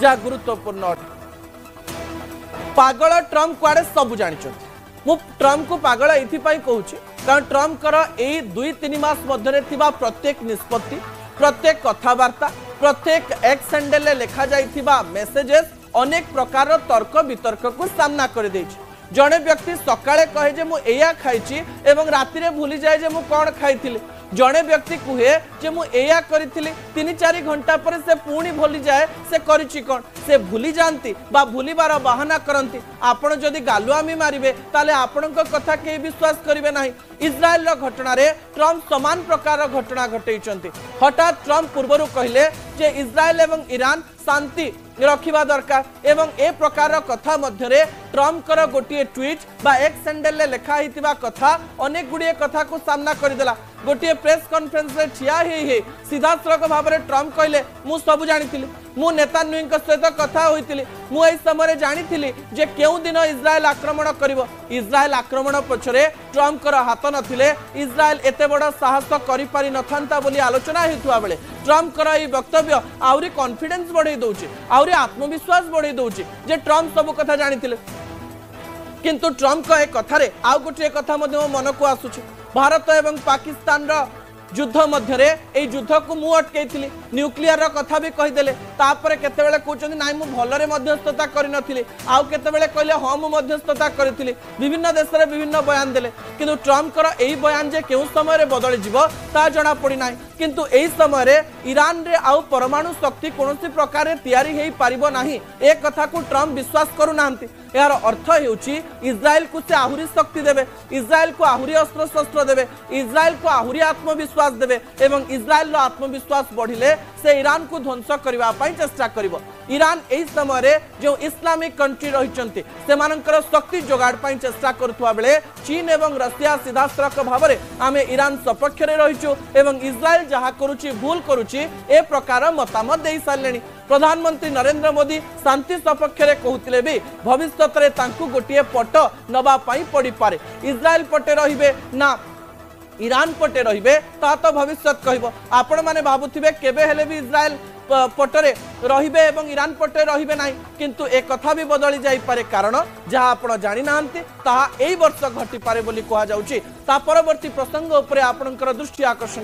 जहाँ गुरुत्वपूर्ण अटे। पागल ट्रम्प कुआडे सब जानी मु ट्रम्प को पागल ये कहूँ कारण ट्रम्प यही 2-3 मास मध्य प्रत्येक निष्पत्ति प्रत्येक कथबार्ता प्रत्येक एक्स हैंडल लिखा जाइथिबा मेसेजेस अनेक प्रकार तर्क वितर्क को सामना कर देछि। जड़े व्यक्ति सकाळे कहे जे मु एया खाइछि एवं राति रे भूली जाए जे मु कोन खाइथिली। जड़े व्यक्ति कहे जे मु एया करिथिली 3-4 घंटा पर से पुणी भूली जाए से करिछि कोन से भूली जानती बा भूलिबार बहाना करंती। आपण जदि गालुआमी मारिबे ताले आपणक कथा के विश्वास करिवे नाही। इस्राएल रो घटना रे ट्रम्प समान प्रकार घटना घटैछंती। हठात ट्रम्प पूर्वरु कहले जे इस्राएल एवं ईरान शांति रखिबा दरकार एवं ए प्रकार कथा मध्यरे ट्रम्प कर गोटे ट्वीट बा एक्स हैंडल लेखा हितिबा कथा अनेक गुड़िए कथा को सामना करदेला। गोटे प्रेस कॉन्फ्रेंस रे ठिया हे सीधा सड़क भाव में ट्रम्प कहले मु सब जानी मु नेतान्याहू सहित कथा होइतिली मु एई समय जानी जे केउ दिन इस्राएल आक्रमण करिवो। इस्राएल आक्रमण पछरे ट्रम्प कर हाथ नथिले इस्राएल एते बड़ साहस करि पारि नथांता बोली आलोचना हेतुआ बेले ट्रम्प कर एई वक्तव्य आउरी कॉन्फिडेंस बढ़ाई दउची आउरी आत्मविश्वास बढ़ाई दउची जे ट्रम्प सब कथा जानिथिले। किंतु ट्रम्प का एक कथारे आउ गोटे कथा मध्य मन को आसुची भारत एवं पाकिस्तान रो युद्ध मध्य युद्ध को मु अटकई न्यूक्लियर कथा भी कहीदेले तापर केतेबेले कहउछन नाइ मु भलरे मध्यस्थता करिनथिली आउ केतेबेले कहले हां मु मध्यस्थता करिथिली। विभिन्न देश रे विभिन्न बयान देले किंतु ट्रम्प कर एई बयान जे केउ समय रे बदली जिवो ता जणा पड़ी नाही। किंतु एई समय रे ईरान रे आउ परमाणु शक्ति कोनोसी प्रकार रे तयारी हेई पारिबो नाही ए कथा को ट्रम्प विश्वास करू नाहंती। यार अर्थ हेउची इस्राएल को से आहुरी शक्ति देबे इस्राएल को आहुरी अस्त्र शस्त्र देबे इस्राएल को आहुरी आत्मविश्वास देबे एवं इस्राएल रो आत्मविश्वास बढ़िले से ईरान को ध्वंस करबा पई चेष्टा करिवो। ईरान एई समय रे जो इस्लामिक कंट्री रहिचंती सेमानकर शक्ति जोगाड़ पई चेष्टा करथुवा बेले चीन एवं रशिया सीधा सड़क भाव में आमे ईरान सपक्ष रे रहिचु एवं इस्राएल जहा करूची भूल करूची ए प्रकार मतामत देई सारलेनी। प्रधानमंत्री नरेंद्र मोदी शांति सपक्ष रे कहउतिले भी भविष्यत रे तांकु गोटिए पट नबा पई पड़ी पारे इस्राएल पटे रहिबे ना ईरान पटे रहिबे ता तो भविष्यत कहबो। आपण माने भाबुथिबे केबे हेले भी इस्राएल पटरे रहिबे एवं ईरान पटे रहिबे नाही किंतु ए कथा भी बदली जाई पारे कारण जहा आपण जानि नाहंती ता एई वर्ष घटी पारे बोली कहा जाउची। ता परवर्ती प्रसंग उपरे आपणकर दृष्टि आकर्षण